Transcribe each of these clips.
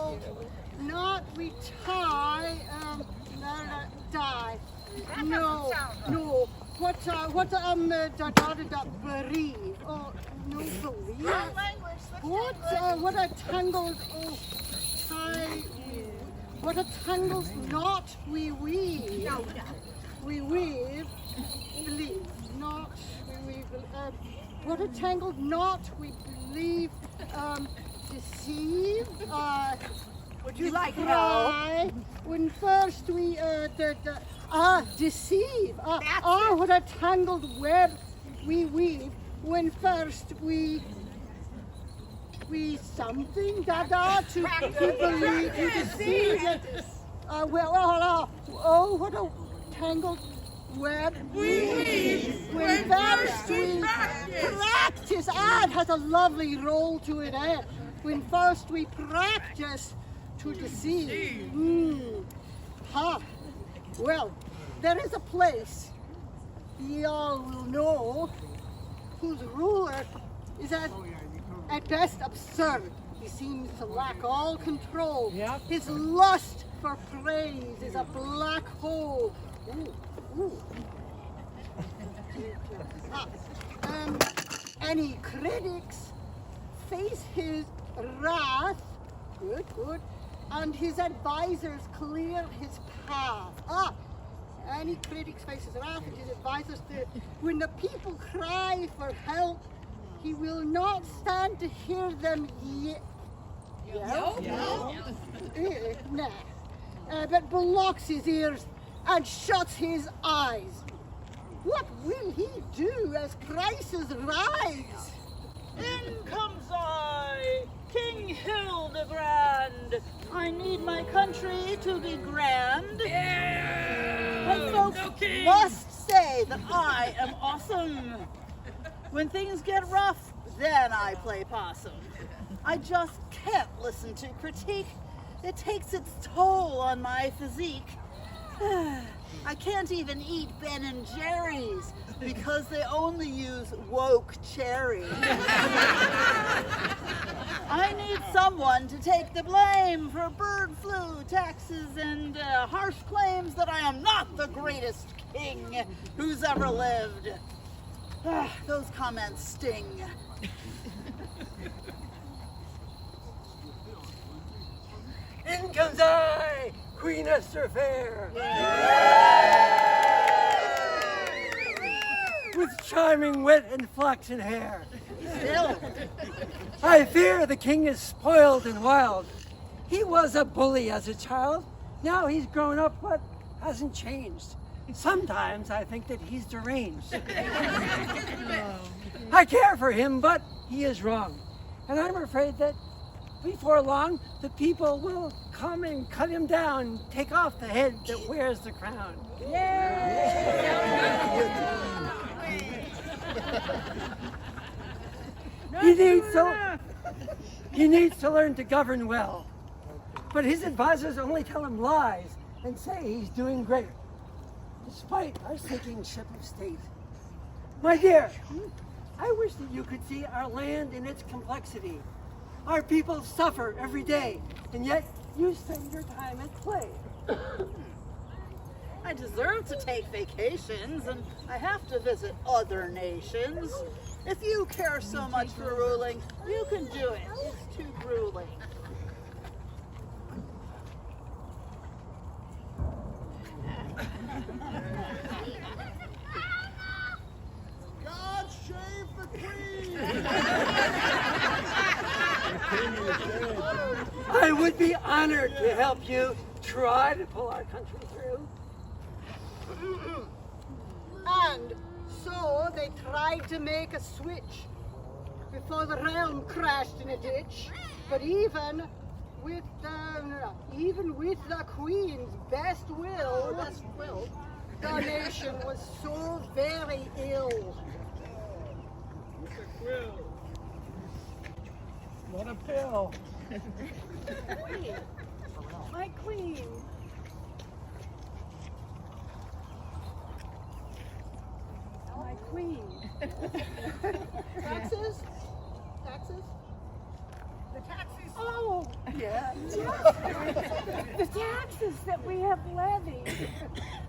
tangled knot we tie, die. No, no. What bereave? Oh, no, believe. What a tangled, tie. What a tangled knot we weave. No. We weave, believe, not, we weave, what a tangled knot we believe, deceive, Would you like help? cry, when first we, deceive, what a tangled web we weave, when first we something, to believe, to deceive, what a tangled web we weave. When first we practice, it has a lovely roll to it, when first we practice to deceive. Well, there is a place ye all will know, whose ruler is at best absurd. He seems to lack all control. Yep. His lust for praise is a black hole. Any critics face his wrath, good, and his advisors clear his path. Any critics face his wrath and his advisors clear. When the people cry for help, he will not stand to hear them yet. But blocks his ears and shuts his eyes. What will he do as prices rise? In comes I, King Hildebrand. I need my country to be grand. And folks must say that I am awesome. When things get rough, then I play possum. I just can't listen to critique. It takes its toll on my physique. I can't even eat Ben and Jerry's because they only use woke cherries. I need someone to take the blame for bird flu, taxes, and harsh claims that I am not the greatest king who's ever lived. Those comments sting. In comes I, Queen Esther Fair. With charming wit and flaxen hair. Still, I fear the king is spoiled and wild. He was a bully as a child. Now he's grown up, but hasn't changed. Sometimes I think that he's deranged. I care for him, but he is wrong. And I'm afraid that before long, the people will come and cut him down, take off the head that wears the crown. He needs to learn to govern well. But his advisors only tell him lies and say he's doing great, despite our sinking ship of state. My dear, I wish that you could see our land in its complexity. Our people suffer every day, and yet you spend your time at play. I deserve to take vacations, and I have to visit other nations. If you care so much for ruling, you can do it. It's too grueling. God save the Queen! I would be honored to help you try to pull our country through. And so they tried to make a switch before the realm crashed in a ditch. But even with the Queen's best will, the nation was so very ill. What a pill. My Queen. My Queen. Taxes? Taxes? The taxis. Oh, yeah. The taxes that we have levied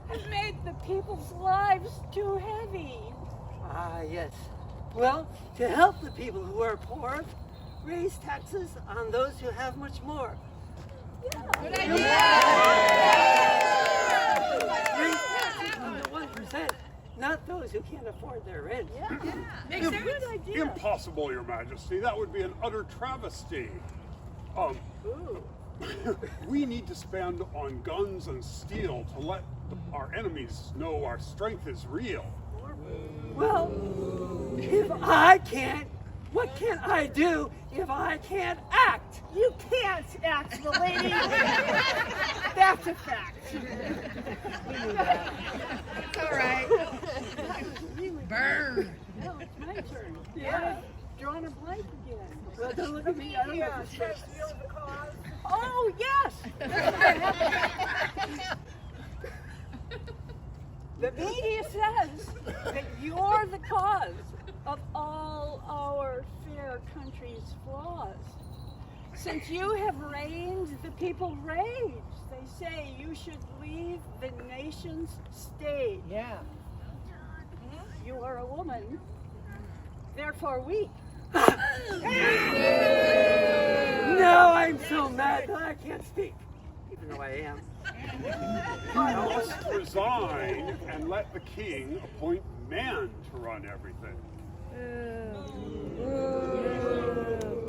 have made the people's lives too heavy. Ah, yes. Well, to help the people who are poor, raise taxes on those who have much more. Good idea. Raise taxes on the 1%, not those who can't afford their rent. Makes sense. Good idea. Impossible, Your Majesty. That would be an utter travesty. We need to spend on guns and steel to let our enemies know our strength is real. Well, if I can't, what can I do if I can't act? You can't act, the lady. That's a fact. It's all right. Burn. No, it's my turn. Yeah. Drawing a blank again. Well, don't look at me. I don't know for sure. Oh, yes. The media says that you're the cause of all our fair country's flaws. Since you have reigned, the people rage. They say you should leave the nation's stage. Yeah. You are a woman, therefore weak. No, I'm so mad that I can't speak, even though I am. You must resign and let the king appoint men to run everything.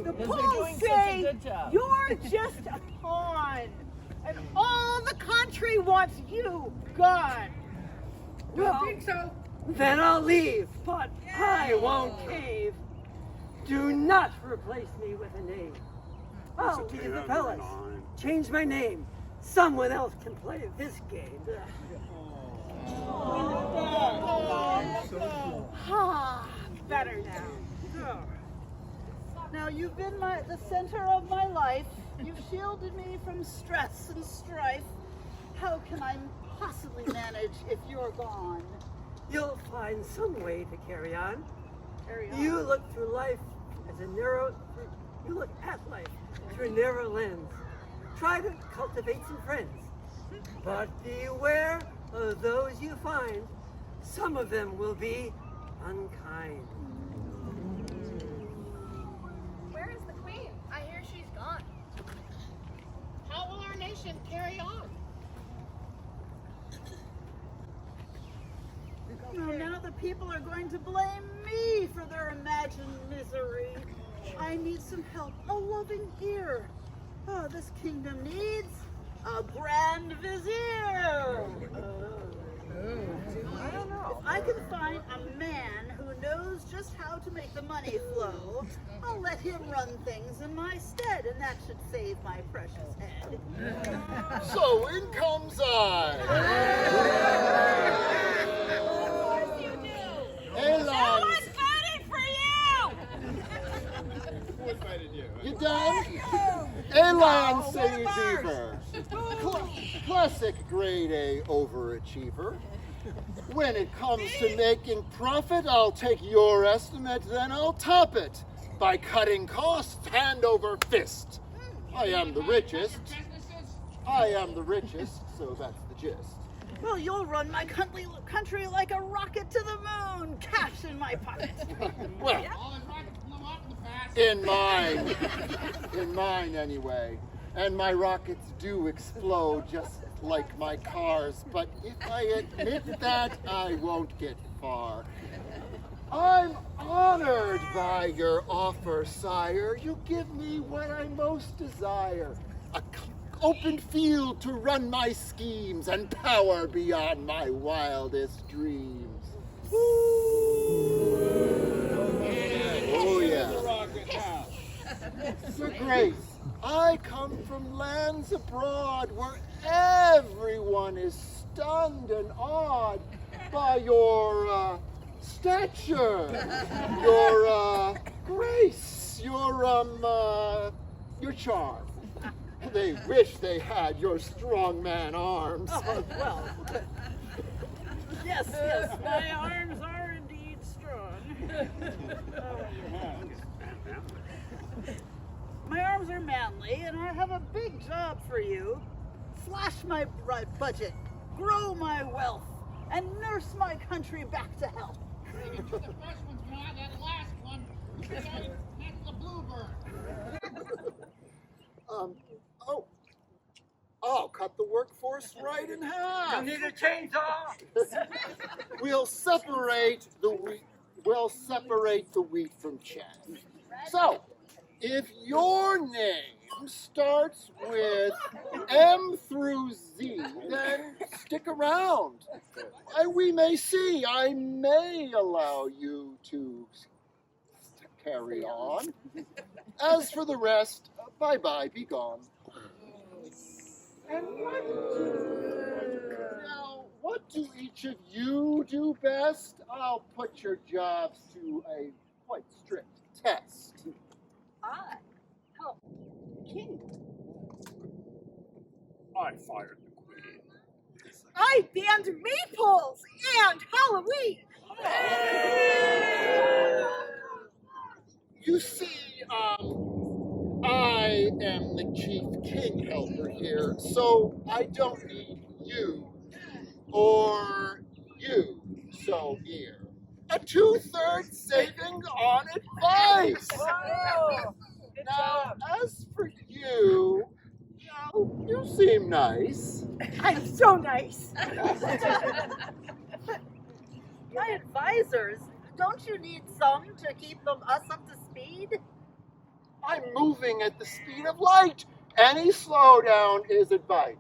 The polls say you're just a pawn, and all the country wants you gone. Well, so. then I'll leave, but I won't cave. Do not replace me with a name. I'll okay, be the never fellas. mind. Change my name. Someone else can play this game. Better now. Now you've been the center of my life. You've shielded me from stress and strife. How can I possibly manage if you're gone? You'll find some way to carry on. Carry on. You look through life as a narrow. You look at life through a narrow lens. Try to cultivate some friends, but beware of those you find. Some of them will be unkind. Where is the queen? I hear she's gone. How will our nation carry on? Well, now the people are going to blame me for their imagined misery. I need some help, a loving ear. Oh, this kingdom needs a grand vizier. I don't know. If I can find a man who knows just how to make the money flow, I'll let him run things in my stead, and that should save my precious head. So in comes I. Elon. voted for you! Who invited you? You done? Elon City Beaver. Classic grade A overachiever. When it comes to making profit, I'll take your estimate, then I'll top it by cutting costs hand over fist. I am the richest. So that's the gist. Well, you'll run my country like a rocket to the moon, cash in my pocket. Well, in mine anyway. And my rockets do explode just like my cars, but if I admit that, I won't get far. I'm honored by your offer, sire. You give me what I most desire. A open field to run my schemes and power beyond my wildest dreams. Oh yeah. Your Grace, I come from lands abroad where everyone is stunned and awed by your stature, your grace, your charm. They wish they had your strongman arms. Oh, well. Yes, my arms are indeed strong. My arms are manly, and I have a big job for you. Slash my budget, grow my wealth, and nurse my country back to health. You took the first one's Ma, that last one, that's the bluebird. I'll cut the workforce right in half. You need a chainsaw? We'll separate the wheat. We'll separate the wheat from chaff. So, if your name starts with M through Z, then stick around. We may see. I may allow you to carry on. As for the rest, bye-bye, be gone. And what do each of you do best? I'll put your jobs to a quite strict test. I help the king. I fired the queen. I banned maypoles and Halloween. You see, I am the chief king helper here, so I don't need you or you. So here, a 2/3 saving on advice. Whoa. Good Now, job. as for you, you seem nice. I'm so nice. My advisors, don't you need some to keep us up to speed? I'm moving at the speed of light. Any slowdown is a blight.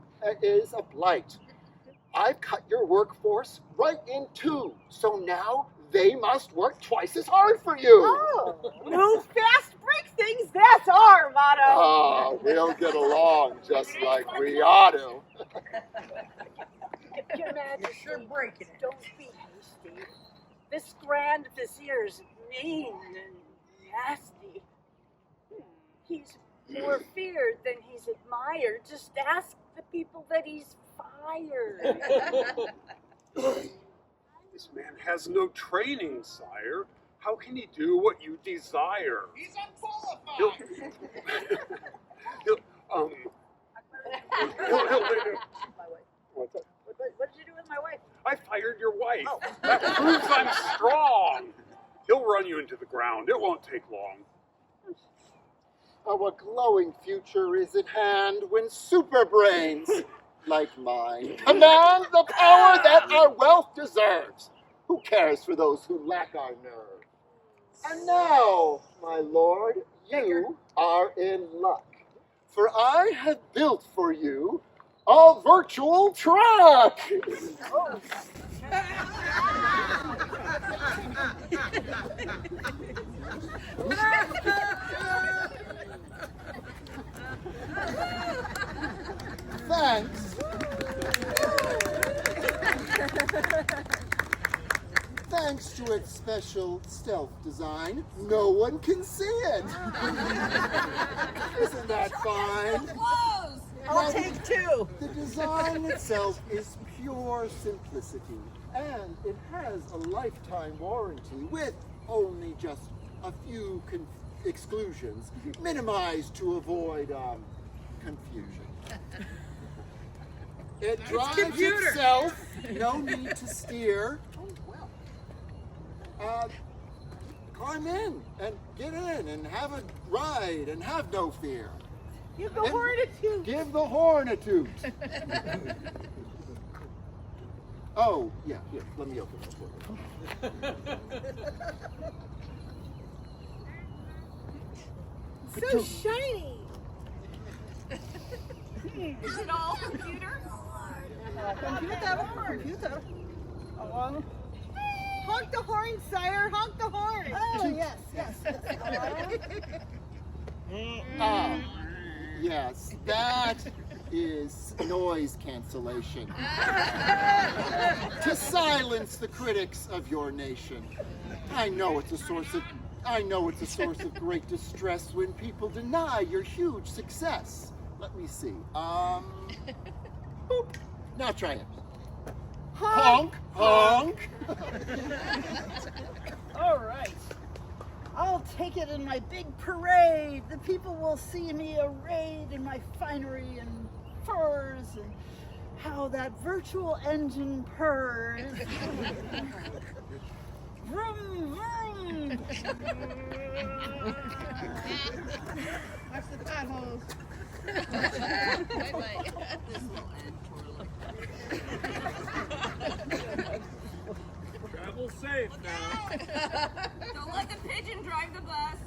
I've cut your workforce right in two, so now they must work twice as hard for you. Oh, move fast, break things. That's our motto. Oh, we'll get along just like we ought to. Your Majesty, breaking it. Don't be hasty. This Grand Vizier's mean and nasty. He's more feared than he's admired. Just ask the people that he's fired. This man has no training, sire. How can he do what you desire? He's unqualified. What's that? What did you do with my wife? I fired your wife. That proves I'm strong. He'll run you into the ground. It won't take long. Our glowing future is at hand when super brains like mine command the power that our wealth deserves. Who cares for those who lack our nerve? And now, my lord, you are in luck, for I have built for you a virtual track. Thanks. Thanks to its special stealth design, no one can see it. Isn't that fine? I'll take two. The design itself is pure simplicity, and it has a lifetime warranty with only just a few exclusions, minimized to avoid confusion. It drives itself, no need to steer. Climb in and get in and have a ride and have no fear. Give the horn a toot. Give the horn a toot. Oh, yeah, here, let me open this for you. So shiny. Is it all computer? Computer. Honk the horn, sire. Honk the horn. Oh, yes. Yes, that is noise cancellation. To silence the critics of your nation. I know it's a source of great distress when people deny your huge success. Let me see. Boop. Now try it. Honk, honk. All right. I'll take it in my big parade. The people will see me arrayed in my finery and furs, and how that virtual engine purrs. Vroom, vroom. Watch the potholes. Travel safe now. Don't let the pigeon drive the bus.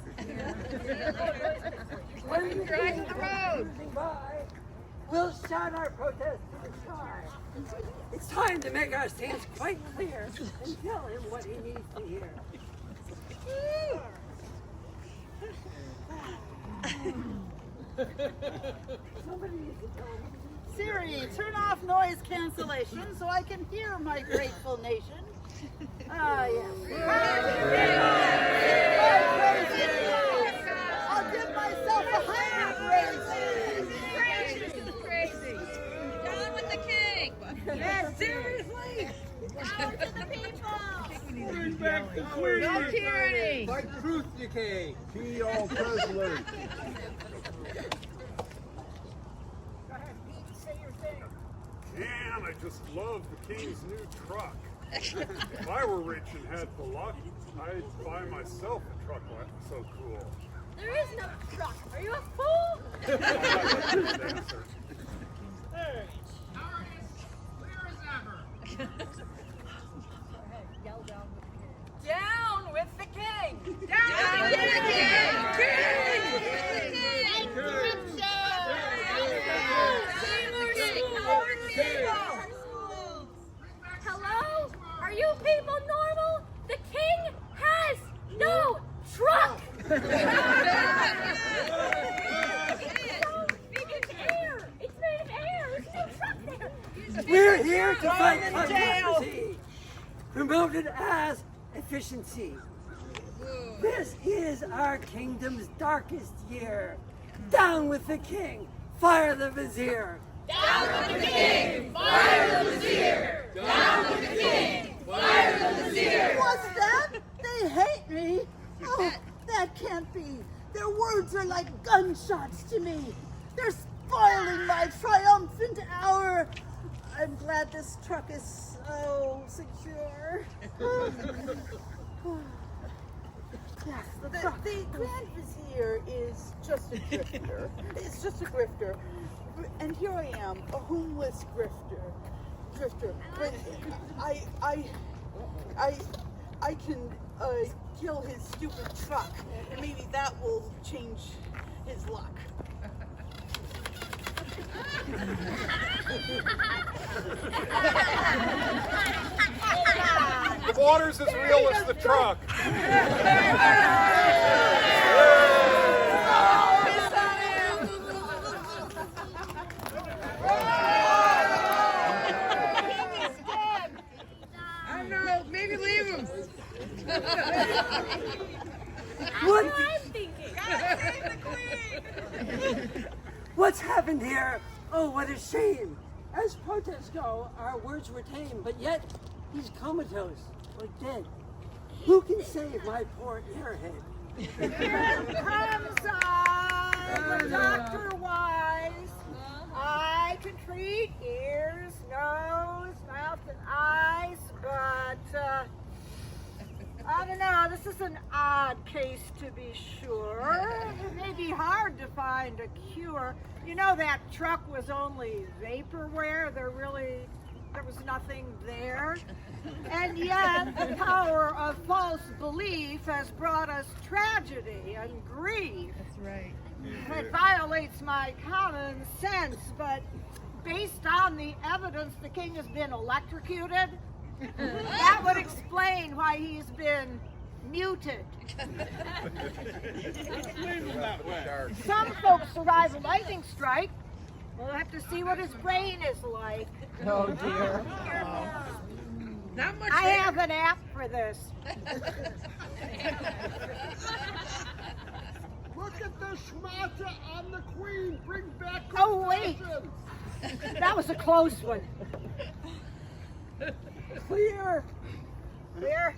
When the Drive to the road. by, we'll shout our protest to the sky. It's time to make our stance quite clear and tell him what he needs to hear. Somebody needs to tell him. Siri, turn off noise cancellation so I can hear my grateful nation. Ah, yes. I'll give myself 100 raises. Crazy. Down with the king. Yes, seriously. Down to the people. Bring back the queen. No tyranny. Like truth decay. Be all president. Man, I just love the king's new truck. If I were rich and had the luck, I'd buy myself a truck so cool. There is no truck. Are you a fool? Dancer. Down with the king. Down with the Hello? Are you people normal? The king has no truck. It's air. It's made of air. There's no truck there. We're here to fight democracy, promoted as efficiency. This is our kingdom's darkest year. Down with the king, fire the vizier. Down with the king. Fire the vizier. Down with the king. Fire the vizier. What's that? They hate me? Oh, that can't be. Their words are like gunshots to me. They're spoiling my triumphant hour. I'm glad this truck is so secure. Yes, the Grand Vizier is just a grifter. It's just a grifter. And here I am, a homeless grifter. But I can kill his stupid truck, and maybe that will change his luck. The water's as real as the truck. I don't know. Maybe leave him. What? I'm thinking. What's happened here? Oh, what a shame. As protests go, our words were tame, but yet he's comatose or dead. Who can save my poor airhead? Here comes I, the Dr. Wise. I can treat ears, nose, mouth, and eyes, but I don't know. This is an odd case to be sure. It may be hard to find a cure. You know, that truck was only vaporware. There was nothing there. And yet, the power of false belief has brought us tragedy and grief. That's right. It violates my common sense, but based on the evidence, the king has been electrocuted. That would explain why he's been muted. Some folks survive a lightning strike. We'll have to see what his brain is like. Oh dear. Not much. I have an app for this. Look at the schmata on the queen. Bring back the Oh, wait. president. That was a close one. Clear. Clear.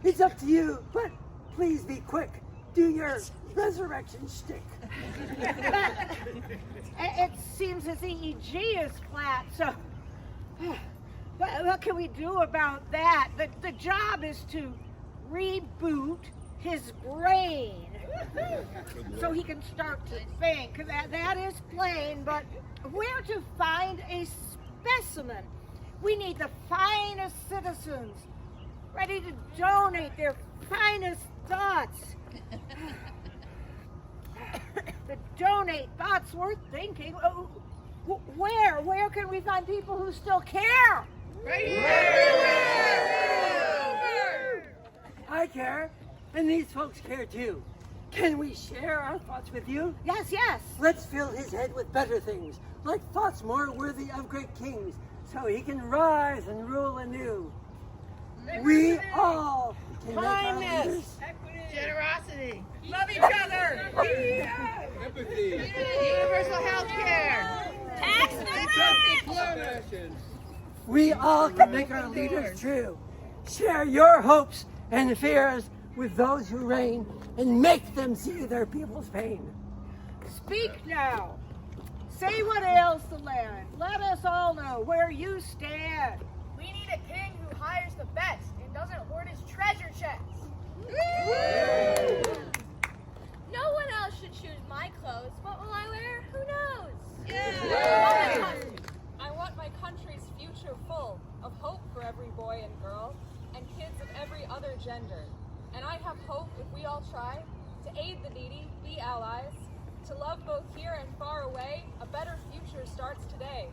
It's up to you, but please be quick. Do your resurrection shtick. It seems his EEG is flat, so what can we do about that? The job is to reboot his brain so he can start to think. That is plain, but where to find a specimen? We need the finest citizens ready to donate their finest thoughts. To donate thoughts worth thinking. Where can we find people who still care? Right here! I care, and these folks care too. Can we share our thoughts with you? Yes. Let's fill his head with better things, like thoughts more worthy of great kings, so he can rise and rule anew. We all can make our leaders. Generosity. Love each other. Empathy. Universal health care. We all can make our leaders true. Share your hopes and fears with those who reign and make them see their people's pain. Speak now. Say what ails the land. Let us all know where you stand. We need a king who hires the best and doesn't hoard his treasure chests. No one else should choose my clothes. What will I wear? Who knows? I want my country's future full of hope for every boy and girl and kids of every other gender. And I have hope if we all try to aid the needy, be allies, to love both here and far away. A better future starts today.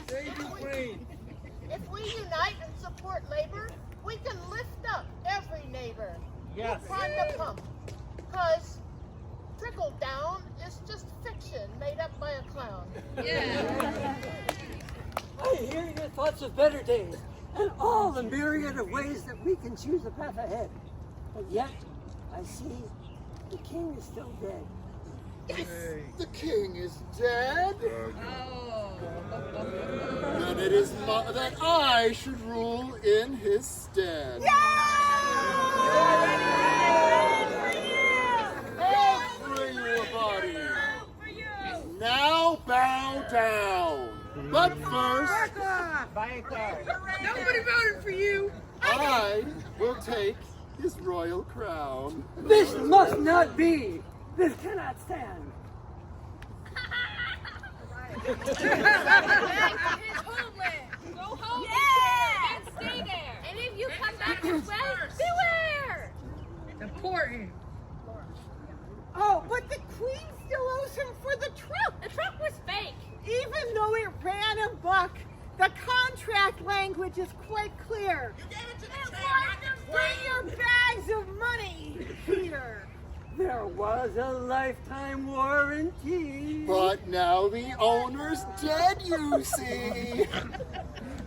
Save Ukraine. If we unite and support labor, we can lift up every neighbor. Yes. Prime the pump, because trickle down is just fiction made up by a clown. I hear your thoughts of better days and all the myriad of ways that we can choose a path ahead. But yet, I see the king is still dead. Yes, the king is dead. Then it is that I should rule in his stead. Everybody, now bow down. But first, Nobody voted for you. I will take his royal crown. This must not be. This cannot stand. Back to his homeland. Go home and stay there. And if you come back this way, beware. Important. Oh, but the queen still owes him for the truck. The truck was fake. Even though it ran a buck, the contract language is quite clear. Bring your bags of money here. There was a lifetime warranty. But now the owner's dead, you see.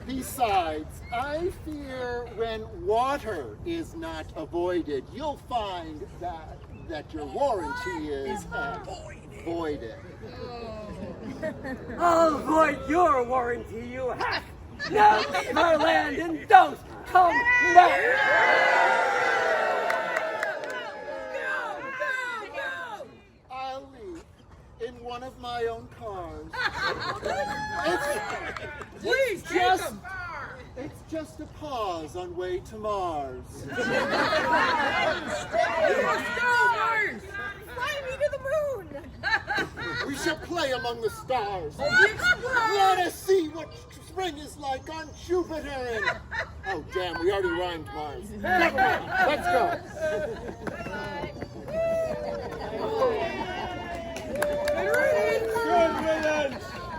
Besides, I fear when water is not avoided, you'll find that your warranty is voided. I'll void your warranty, you hack. Now leave our land and don't come back. I'll leave in one of my own cars. Please take them. It's just a pause on way to Mars. Fly me to the moon. We shall play among the stars. Let us see what spring is like on Jupiter and... Oh, damn, we already rhymed Mars. Never mind. Let's go.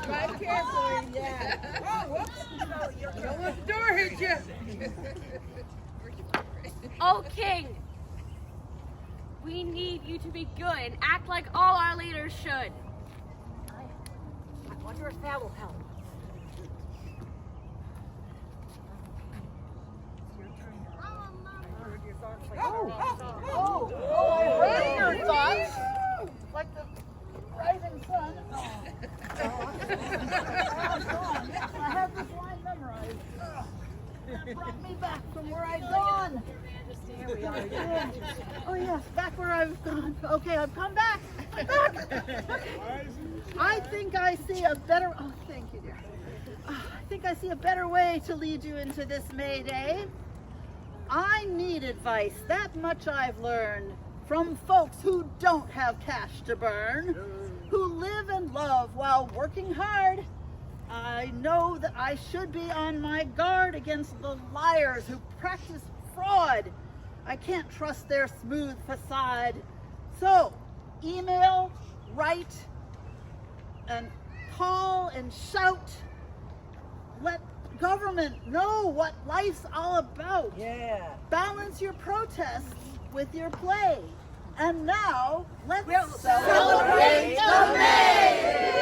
Drive carefully, yeah. Oh, whoops. Don't let the door hit you. Oh, King. We need you to be good and act like all our leaders should. I wonder if that will help. I read your thoughts, like the rising sun. I have this line memorized. where I've gone. Okay, I've come back. I'm back. I think I see a better. Oh, thank you, dear. I think I see a better way to lead you into this May Day. I need advice. That much I've learned from folks who don't have cash to burn, who live and love while working hard. I know that I should be on my guard against the liars who practice fraud. I can't trust their smooth facade. So, email, write, and call and shout. Let government know what life's all about. Yeah. Balance your protests with your play. And now, let's Celebrate the May!